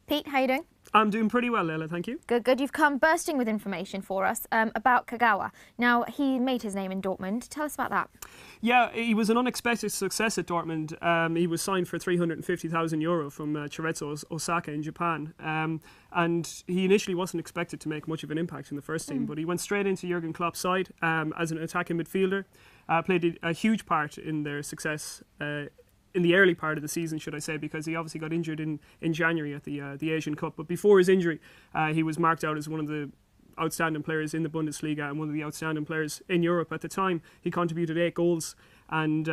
Pete, how you doing? I'm doing pretty well, Leila, thank you. Good, good. You've come bursting with information for us about Kagawa. Now, he made his name in Dortmund. Tell us about that. Yeah, he was an unexpected success at Dortmund. He was signed for €350,000 from Cerezo Osaka in Japan. And he initially wasn't expected to make much of an impact in the first team, but he went straight into Jurgen Klopp's side as an attacking midfielder. Played a huge part in their success in the early part of the season, should I say, because he obviously got injured in January at the Asian Cup. But before his injury, he was marked out as one of the outstanding players in the Bundesliga and one of the outstanding players in Europe at the time. He contributed 8 goals and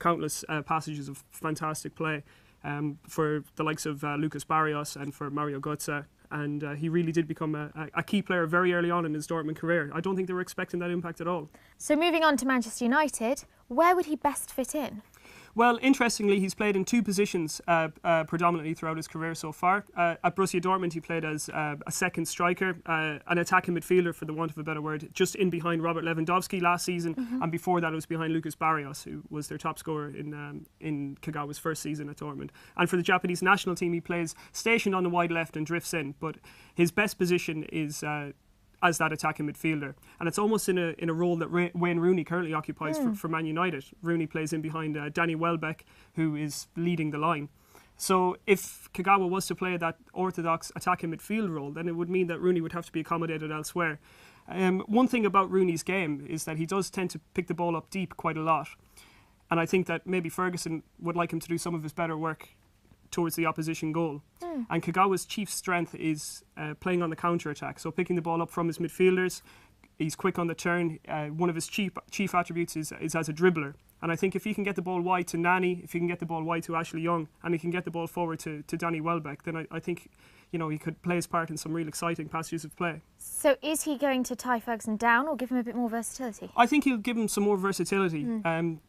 countless passages of fantastic play for the likes of Lucas Barrios and for Mario Götze. And he really did become a key player very early on in his Dortmund career. I don't think they were expecting that impact at all. So moving on to Manchester United, where would he best fit in? Well, interestingly, he's played in 2 positions predominantly throughout his career so far. At Borussia Dortmund, he played as a second striker, an attacking midfielder, for the want of a better word, just in behind Robert Lewandowski last season. And before that, it was behind Lucas Barrios, who was their top scorer in Kagawa's first season at Dortmund. And for the Japanese national team, he plays stationed on the wide left and drifts in. But his best position is as that attacking midfielder, and it's almost in a role that Wayne Rooney currently occupies for Man United. Rooney plays in behind Danny Welbeck, who is leading the line. So if Kagawa was to play that orthodox attacking midfield role, then it would mean that Rooney would have to be accommodated elsewhere. One thing about Rooney's game is that he does tend to pick the ball up deep quite a lot, and I think that maybe Ferguson would like him to do some of his better work towards the opposition goal. And Kagawa's chief strength is playing on the counter-attack, so picking the ball up from his midfielders. He's quick on the turn. One of his chief attributes is as a dribbler. And I think if he can get the ball wide to Nani, if he can get the ball wide to Ashley Young, and he can get the ball forward to Danny Welbeck, then I think he could play his part in some real exciting passages of play. So is he going to tie Ferguson down or give him a bit more versatility? I think he'll give him some more versatility.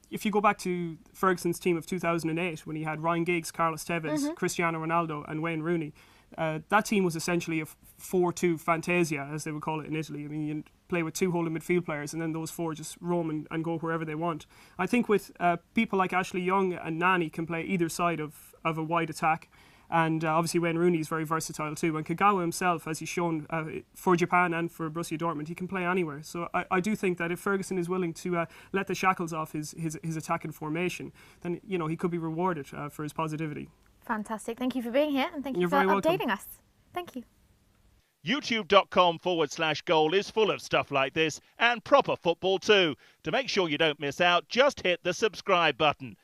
If you go back to Ferguson's team of 2008, when he had Ryan Giggs, Carlos Tevez, Cristiano Ronaldo and Wayne Rooney, that team was essentially a 4-2 fantasia, as they would call it in Italy. I mean, you play with 2 holding midfield players and then those 4 just roam and go wherever they want. I think with people like Ashley Young and Nani can play either side of a wide attack. And obviously Wayne Rooney is very versatile too. And Kagawa himself, as he's shown for Japan and for Borussia Dortmund, he can play anywhere. So I do think that if Ferguson is willing to let the shackles off his attacking formation, then he could be rewarded for his positivity. Fantastic. Thank you for being here, and thank you for updating us. Thank you. YouTube.com/goal is full of stuff like this and proper football too. To make sure you don't miss out, just hit the subscribe button.